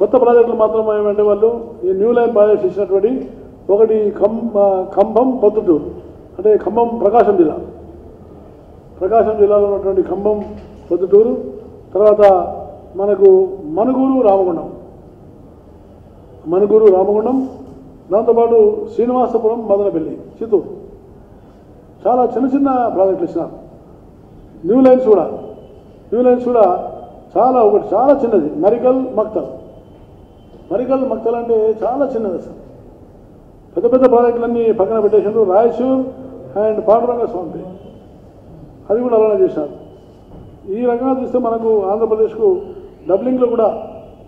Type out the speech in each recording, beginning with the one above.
కొత్త ప్రాజెక్టులు మాత్రం ఏమంటే వాళ్ళు ఈ న్యూ లైన్ ప్రాజెక్ట్స్ ఇచ్చినటువంటి ఒకటి ఖమ్మం పొద్దుటూరు అంటే ఖమ్మం ప్రకాశం జిల్లాలో ఉన్నటువంటి ఖమ్మం పొద్దుటూరు, తర్వాత మనకు మనుగూరు రామగుండం, దాంతోపాటు శ్రీనివాసపురం మదనపల్లి చిత్తూరు చాలా చిన్న ప్రాజెక్టులు ఇచ్చినారు. న్యూ లైన్స్ కూడా చాలా చిన్నది. మరికల్ మక్తల్ అంటే చాలా చిన్నది అసలు. పెద్ద ప్రాజెక్టులన్నీ పక్కన పెట్టేసారు. రాయచూర్ అండ్ పాండురంగ స్వామి అది కూడా అలానే చేశారు. ఈ రకంగా చూస్తే మనకు ఆంధ్రప్రదేశ్కు డబ్లింగ్లో కూడా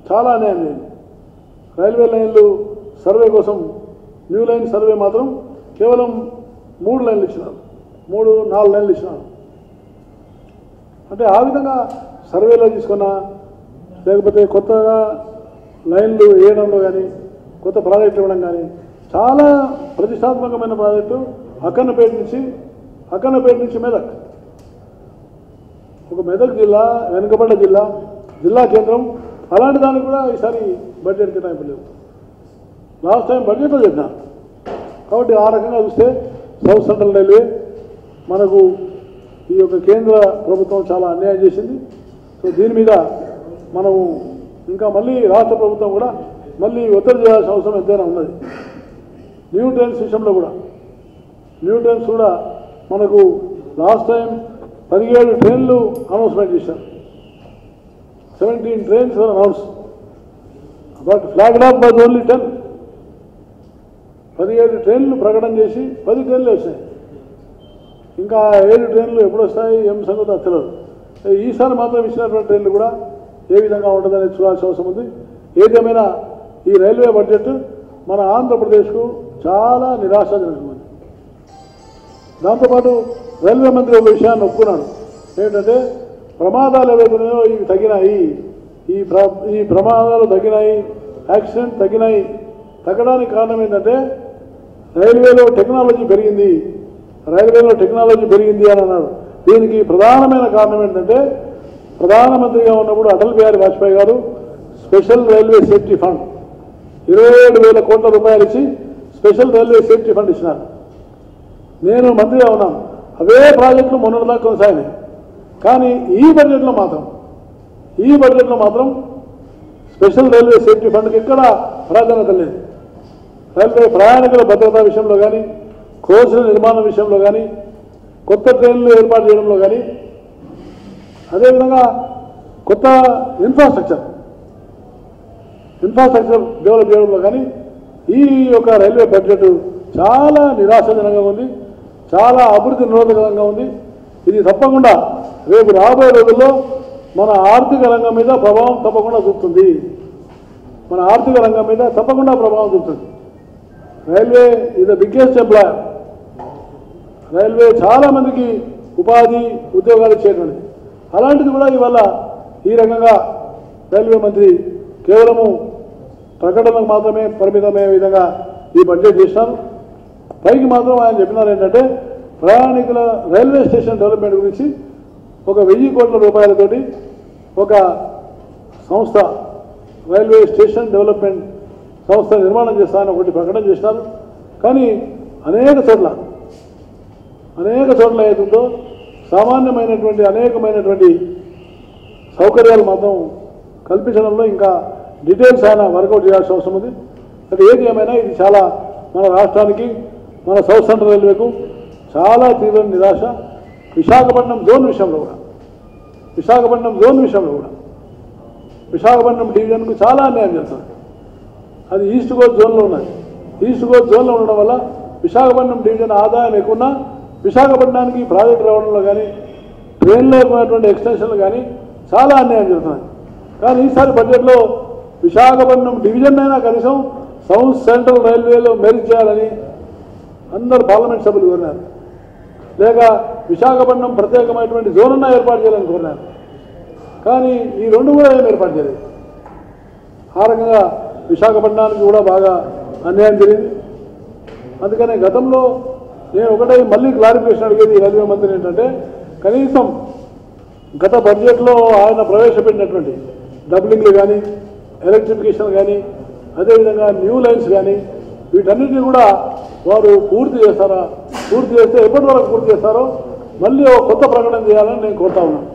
చాలా అన్యాయం లేదు. రైల్వే లైన్లు సర్వే కోసం న్యూ లైన్ సర్వే మాత్రం కేవలం 3 లైన్లు ఇచ్చినారు, 4 లైన్లు ఇచ్చినారు. అంటే ఆ విధంగా సర్వేలో తీసుకున్నా లేకపోతే కొత్తగా లైన్లు వేయడంలో కానీ కొత్త ప్రాజెక్టులు ఇవ్వడం కానీ చాలా ప్రతిష్టాత్మకమైన ప్రాజెక్టు అక్కన్నపేట నుంచి మెదక్. ఒక మెదక్ జిల్లా వెనుకబడ్డ జిల్లా కేంద్రం. అలాంటి దానికి కూడా ఈసారి బడ్జెట్ కేటాయింపు లేవు. లాస్ట్ టైం బడ్జెట్లో చెప్పినా. కాబట్టి ఆ రకంగా చూస్తే సౌత్ సెంట్రల్ రైల్వే మనకు ఈ యొక్క కేంద్ర ప్రభుత్వం చాలా అన్యాయం చేసింది. సో దీని మీద మనము ఇంకా మళ్ళీ రాష్ట్ర ప్రభుత్వం కూడా మళ్ళీ ఒత్తిడి చేయాల్సిన అవసరం ఎంతైనా ఉన్నది. న్యూ ట్రైన్స్ విషయంలో కూడా మనకు లాస్ట్ టైం 17 ట్రైన్లు అనౌన్స్మెంట్ చేశారు. 17 trains were announced, but flagged up was only 10. 17 ట్రైన్లు ప్రకటన చేసి 10 ట్రైన్లు వచ్చాయి. ఇంకా 7 ట్రైన్లు ఎప్పుడు వస్తాయి ఏం సంగతి తెలియదు. ఈసారి మాత్రం ఇచ్చినటువంటి ట్రైన్లు కూడా ఏ విధంగా ఉంటుందని చూడాల్సిన అవసరం ఉంది. ఏదేమైనా ఈ రైల్వే బడ్జెట్ మన ఆంధ్రప్రదేశ్కు చాలా నిరాశాజనకమైంది. దాంతోపాటు రైల్వే మంత్రి ఒక విషయాన్ని ఒప్పుకున్నాడు. ఏంటంటే ప్రమాదాలు ఏవైతున్నాయో ఇవి తగ్గినాయి, ఈ ప్రమాదాలు తగ్గినాయి, యాక్సిడెంట్ తగ్గడానికి కారణం ఏంటంటే రైల్వేలో టెక్నాలజీ పెరిగింది అని అన్నాడు. దీనికి ప్రధానమైన కారణం ఏంటంటే ప్రధానమంత్రిగా ఉన్నప్పుడు అటల్ బిహారీ వాజ్పేయి గారు స్పెషల్ రైల్వే సేఫ్టీ ఫండ్ 27,000 కోట్ల రూపాయలు ఇచ్చి స్పెషల్ రైల్వే సేఫ్టీ ఫండ్ ఇచ్చినారు. నేను మంత్రిగా ఉన్నాను. అవే ప్రాజెక్టులు మొన్నటిదాకా కొనసాగినాయి. కానీ ఈ బడ్జెట్లో మాత్రం స్పెషల్ రైల్వే సేఫ్టీ ఫండ్కి ఎక్కడ ప్రాధాన్యత లేదు. రైల్వే ప్రయాణికుల భద్రతా విషయంలో కానీ, కోచ్ల నిర్మాణం విషయంలో కానీ, కొత్త ట్రైన్లు ఏర్పాటు చేయడంలో కానీ, అదేవిధంగా కొత్త ఇన్ఫ్రాస్ట్రక్చర్ డెవలప్ చేయడంలో కానీ ఈ యొక్క రైల్వే బడ్జెట్ చాలా నిరాశాజనకంగా ఉంది, చాలా అభివృద్ధి నిరోధకంగా ఉంది. ఇది తప్పకుండా రేపు రాబోయే రోజుల్లో మన ఆర్థిక రంగం మీద ప్రభావం తప్పకుండా చూపుతుంది. Railway is the biggest employer. Railway చాలా మందికి ఉపాధి ఉద్యోగాలు ఇచ్చేటువంటిది. అలాంటిది కూడా ఇవాళ ఈ రకంగా రైల్వే మంత్రి కేవలము ప్రకటనకు మాత్రమే పరిమితమయ్యే విధంగా ఈ బడ్జెట్ చేశారు. పైకి మాత్రం ఆయన చెప్పినారు ఏంటంటే ప్రయాణికుల రైల్వే స్టేషన్ డెవలప్మెంట్ గురించి ఒక 1000 కోట్ల రూపాయలతోటి ఒక సంస్థ రైల్వే స్టేషన్ డెవలప్మెంట్ సంస్థ నిర్మాణం చేస్తానని ఒకటి ప్రకటన చేసినారు. కానీ అనేక చోట్ల ఏదుందో సామాన్యమైనటువంటి అనేకమైనటువంటి సౌకర్యాలు మాత్రం కల్పించడంలో ఇంకా డీటెయిల్స్ ఆయన వర్కౌట్ చేయాల్సిన అవసరం ఉంది. అది ఏది ఏమైనా ఇది చాలా మన రాష్ట్రానికి, మన సౌత్ సెంట్రల్ రైల్వేకు చాలా తీవ్ర నిరాశ. విశాఖపట్నం జోన్ విషయంలో కూడా విశాఖపట్నం డివిజన్కు చాలా అన్యాయం చేస్తారు. అది ఈస్ట్ కోస్ట్ జోన్లో ఉన్నది. ఈస్ట్ కోస్ట్ జోన్లో ఉండడం వల్ల విశాఖపట్నం డివిజన్ ఆదాయం ఎక్కువన్నా విశాఖపట్నానికి ప్రాజెక్టు రావడంలో కానీ ట్రైన్లో ఉన్నటువంటి ఎక్స్టెన్షన్లు కానీ చాలా అన్యాయం జరుగుతున్నాయి. కానీ ఈసారి బడ్జెట్లో విశాఖపట్నం డివిజన్ అయినా కనీసం సౌత్ సెంట్రల్ రైల్వేలో మెర్జ్ చేయాలని అందరు పార్లమెంట్ సభ్యులు కోరినారు. లేక విశాఖపట్నం ప్రత్యేకమైనటువంటి జోన్ అన్నా ఏర్పాటు చేయాలని కోరినారు. కానీ ఈ రెండు కూడా ఏం ఏర్పాటు చేయలేదు. ఆ రకంగా విశాఖపట్నానికి కూడా బాగా అన్యాయం జరిగింది. అందుకనే గతంలో నేను ఒకటే మళ్ళీ క్లారిఫికేషన్ అడిగేది రైల్వే మంత్రి ఏంటంటే కనీసం గత బడ్జెట్లో ఆయన ప్రవేశపెట్టినటువంటి డబ్లింగ్లు కానీ ఎలక్ట్రిఫికేషన్ కానీ అదేవిధంగా న్యూ లైన్స్ కానీ వీటన్నిటిని కూడా వారు పూర్తి చేస్తారా, పూర్తి చేస్తే ఎప్పటి వరకు పూర్తి చేస్తారో మళ్ళీ ఒక కొత్త ప్రకటన చేయాలని నేను కోరుతా ఉన్నాను.